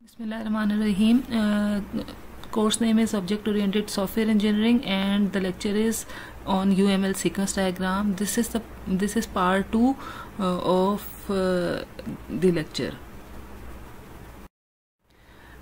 Bismillahirrahmanirrahim. Course name is Object Oriented Software Engineering, and the lecture is on UML sequence diagram. This is part 2 of the lecture.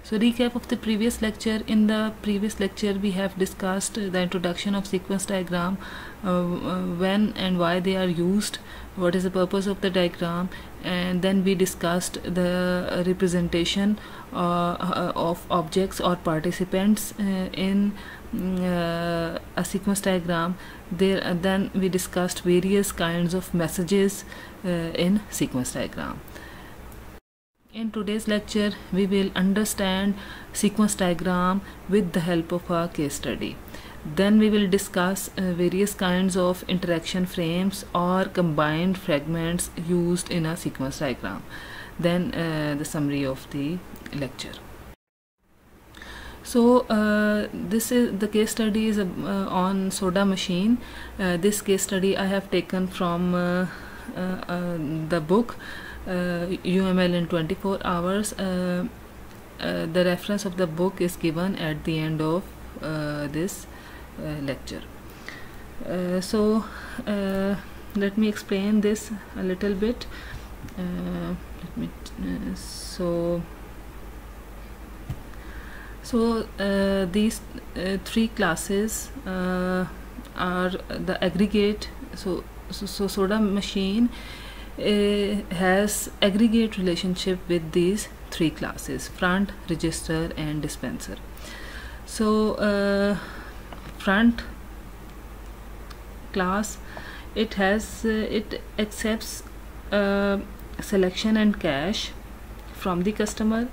So recap of the previous lecture. In the previous lecture we have discussed the introduction of sequence diagram, when and why they are used, what is the purpose of the diagram, and then we discussed the representation of objects or participants in a sequence diagram. Then we discussed various kinds of messages in sequence diagram. In today's lecture, we will understand sequence diagram with the help of a case study. Then we will discuss various kinds of interaction frames or combined fragments used in a sequence diagram. Then the summary of the lecture. So this is the case study is on Soda machine. This case study I have taken from the book UML in 24 hours. The reference of the book is given at the end of this lecture. Let me explain this a little bit. These three classes are the aggregate. So Soda machine has aggregate relationship with these three classes: front, register, and dispenser. So front class, it accepts selection and cache from the customer.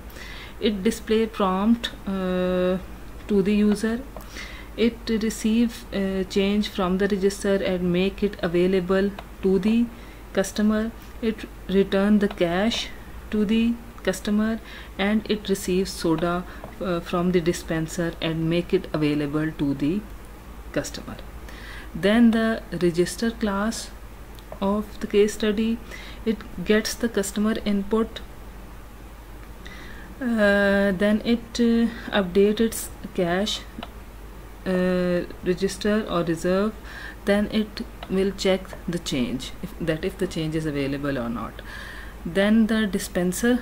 It display prompt to the user. It receive change from the register and make it available to the customer. It return the cache to the customer, and it receives soda from the dispenser and make it available to the customer. Then the register class of the case study, it gets the customer input, then it updates its cache, register or reserve. Then it will check the change, if the change is available or not. Then the dispenser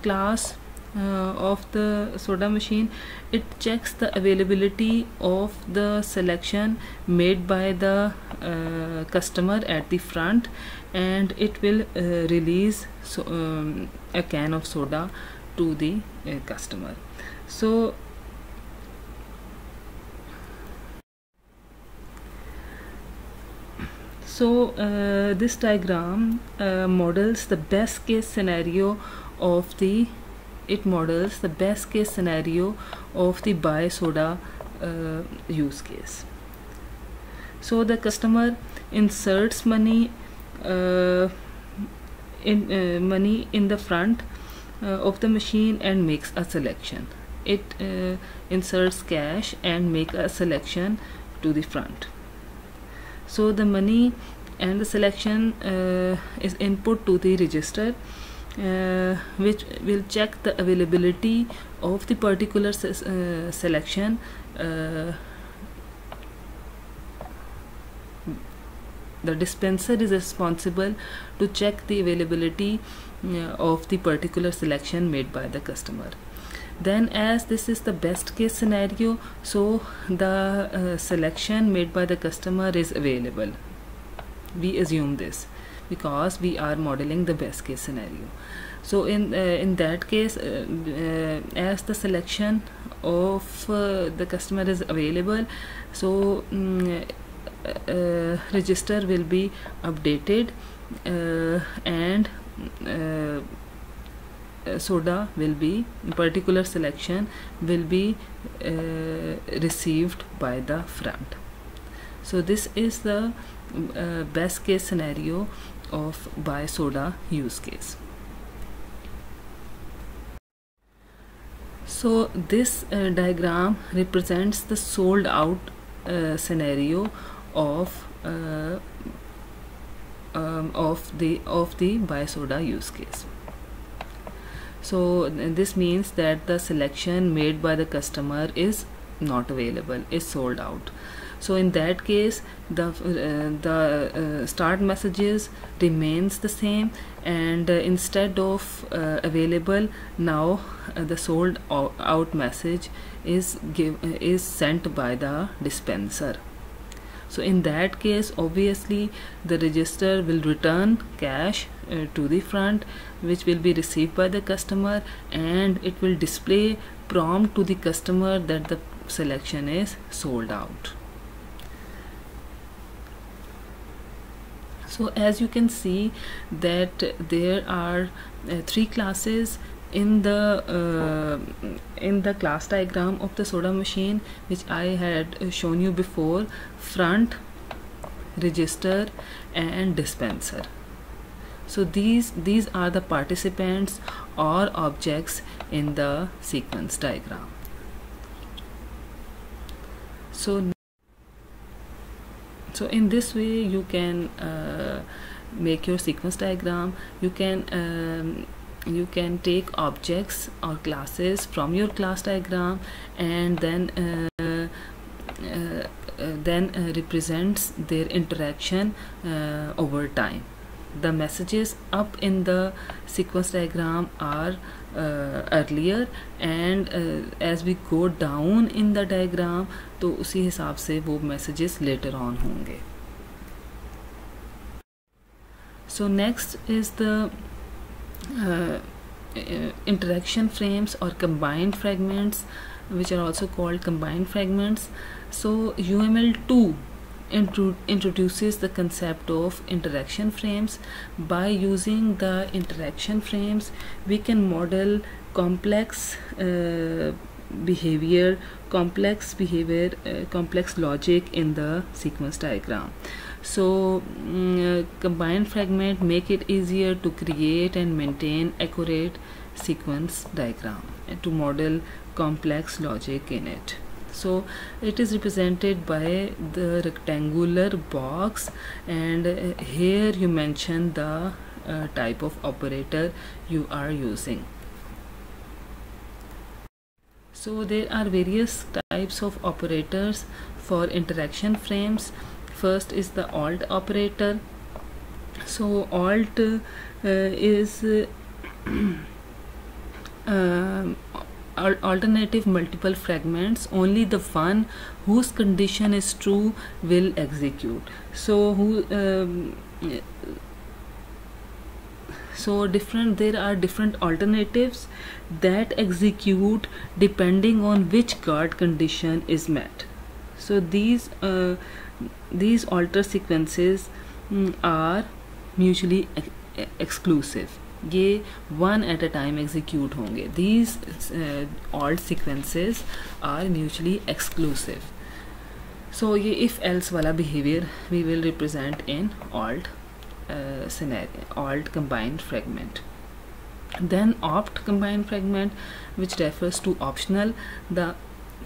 class of the Soda machine, it checks the availability of the selection made by the customer at the front, and it will release a can of soda to the customer. So this diagram models the best case scenario of the buy soda use case. So the customer inserts money in the front of the machine and makes a selection. It inserts cash and make a selection to the front. So the money and the selection is input to the register, which will check the availability of the particular selection. The dispenser is responsible to check the availability of the particular selection made by the customer. Then, as this is the best case scenario, so the selection made by the customer is available. We assume this because we are modeling the best case scenario. So in that case, as the selection of the customer is available, so register will be updated, and soda will be, particular selection will be received by the front. So this is the best case scenario of buy soda use case. So this diagram represents the sold out scenario of the buy soda use case. So this means that the selection made by the customer is not available, is sold out. So in that case, the start messages remains the same, and instead of available, now the sold out message is sent by the dispenser. So in that case, obviously the register will return cash to the front, which will be received by the customer, and it will display prompt to the customer that the selection is sold out. So as you can see that there are three classes in the class diagram of the soda machine, which I had shown you before: front, register, and dispenser. So these are the participants or objects in the sequence diagram. So in this way you can make your sequence diagram. You can take objects or classes from your class diagram, and then represents their interaction over time. The messages up in the sequence diagram are earlier, and as we go down in the diagram, तो उसी हिसाब से वो messages later on होंगे. So next is the interaction frames or combined fragments, which are also called combined fragments. So UML2 introduces the concept of interaction frames. By using the interaction frames, we can model complex behavior, complex logic in the sequence diagram. So combined fragment make it easier to create and maintain accurate sequence diagram and to model complex logic in it. So it is represented by the rectangular box, and here you mention the type of operator you are using. So there are various types of operators for interaction frames. First is the alt operator. So alt is alternative multiple fragments. Only the one whose condition is true will execute. So there are different alternatives that execute depending on which guard condition is met. So these alter sequences are mutually exclusive. ये one at a time execute होंगे. These alt sequences are mutually exclusive. So ये if else वाला behavior we will represent in alt scenario, alt combined fragment. Then opt combined fragment, which refers to optional. The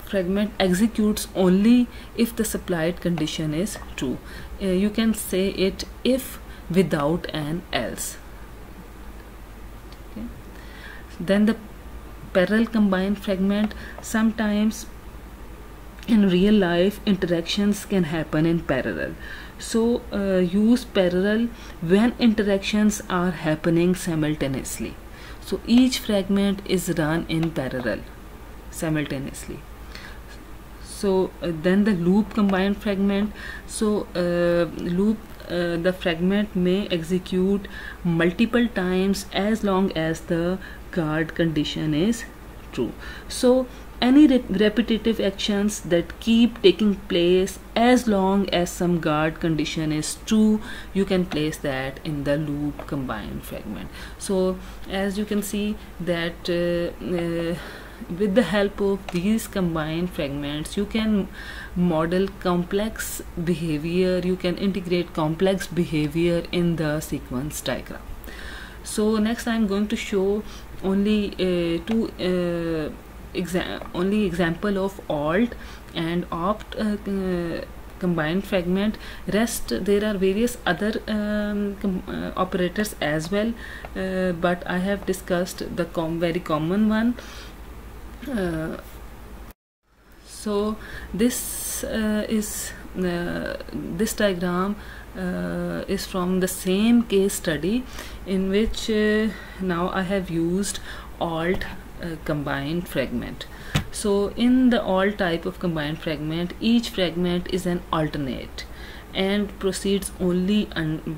fragment executes only if the supplied condition is true. You can say it if without an else. Okay. Then the parallel combined fragment. Sometimes in real life interactions can happen in parallel. So use parallel when interactions are happening simultaneously. So each fragment is run in parallel simultaneously. So then the loop combined fragment. So the fragment may execute multiple times as long as the guard condition is true. So any repetitive actions that keep taking place as long as some guard condition is true, you can place that in the loop combined fragment. So as you can see that with the help of these combined fragments, you can model complex behavior, you can integrate complex behavior in the sequence diagram. So next I'm going to show only only example of alt and opt combined fragment. Rest, there are various other operators as well, but I have discussed the very common one. So this this diagram is from the same case study, in which now I have used alt combined fragment. So in the alt type of combined fragment, each fragment is an alternate and proceeds only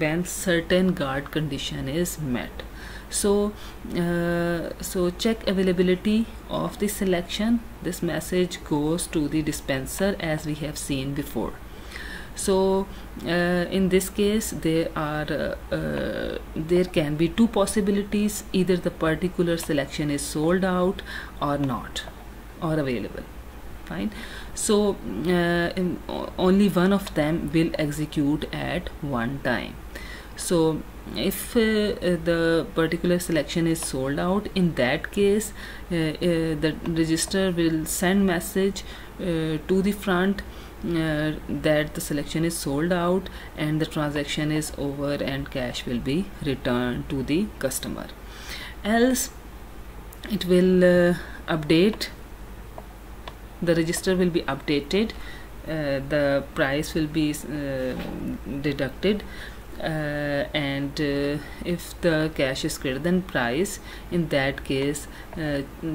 when certain guard condition is met. So check availability of the selection. This message goes to the dispenser as we have seen before. So in this case there can be two possibilities: either the particular selection is sold out or not, or available. Fine. So only one of them will execute at one time. So if the particular selection is sold out, in that case the register will send message to the front that the selection is sold out and the transaction is over and cash will be returned to the customer. Else it will update, the register will be updated, the price will be deducted, and if the cash is greater than price, in that case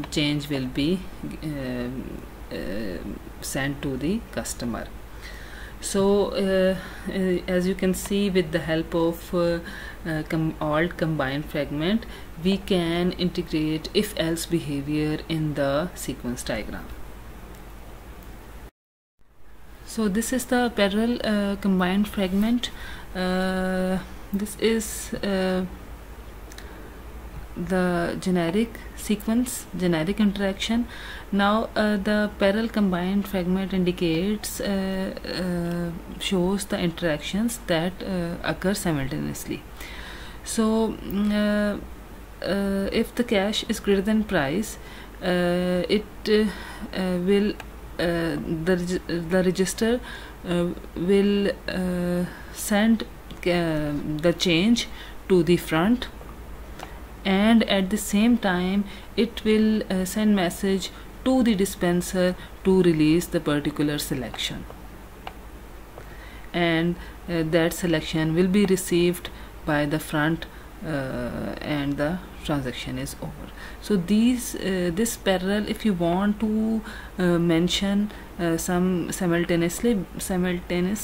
change will be sent to the customer. So as you can see, with the help of alt combined fragment, we can integrate if else behavior in the sequence diagram. So this is the parallel combined fragment. This is the generic sequence, generic interaction. Now the parallel combined fragment indicates, shows the interactions that occur simultaneously. So if the cash is greater than price, it will the register will send the change to the front, and at the same time it will send message to the dispenser to release the particular selection, and that selection will be received by the front and the transaction is over. So this parallel, if you want to mention some simultaneous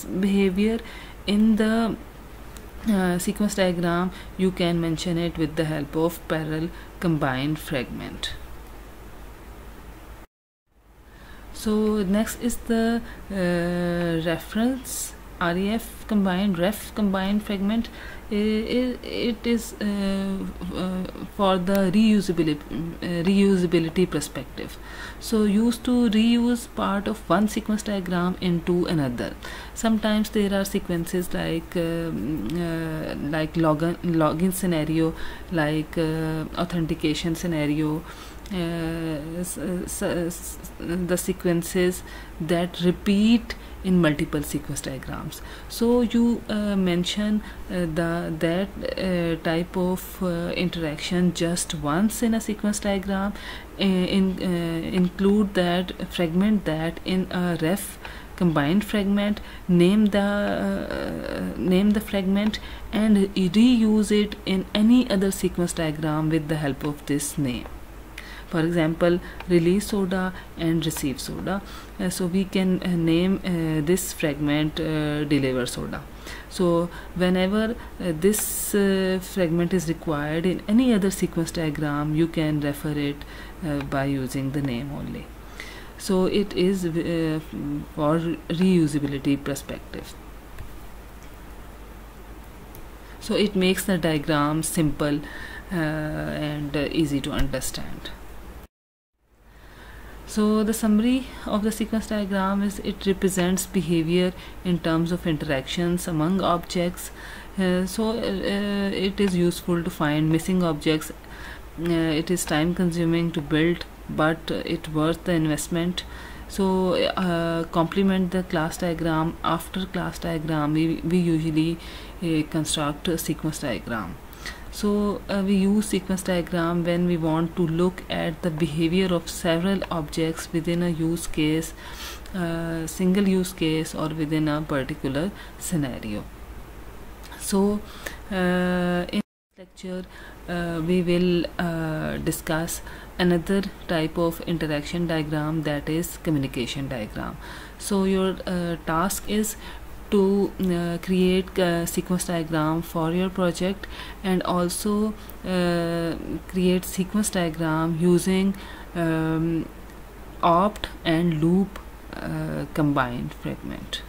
behavior in the sequence diagram, you can mention it with the help of parallel combined fragment. So next is the reference ref combined fragment. It is for the reusability perspective. So used to reuse part of one sequence diagram into another. Sometimes there are sequences like login scenario, like authentication scenario, the sequences that repeat in multiple sequence diagrams. So you mention that type of interaction just once in a sequence diagram, include that fragment that in a ref combined fragment, name the fragment and reuse it in any other sequence diagram with the help of this name. For example, release soda and receive soda. So we can name this fragment deliver soda. So whenever this fragment is required in any other sequence diagram, you can refer it by using the name only. So it is for reusability perspective. So it makes the diagram simple and easy to understand. So the summary of the sequence diagram is it represents behavior in terms of interactions among objects. It is useful to find missing objects. It is time consuming to build but it worth the investment. So complement the class diagram. After class diagram, we usually construct a sequence diagram. So we use sequence diagram when we want to look at the behavior of several objects within a use case, single use case, or within a particular scenario. So in this lecture we will discuss another type of interaction diagram, that is communication diagram. So your task is to create a sequence diagram for your project, and also create sequence diagram using opt and loop combined fragment.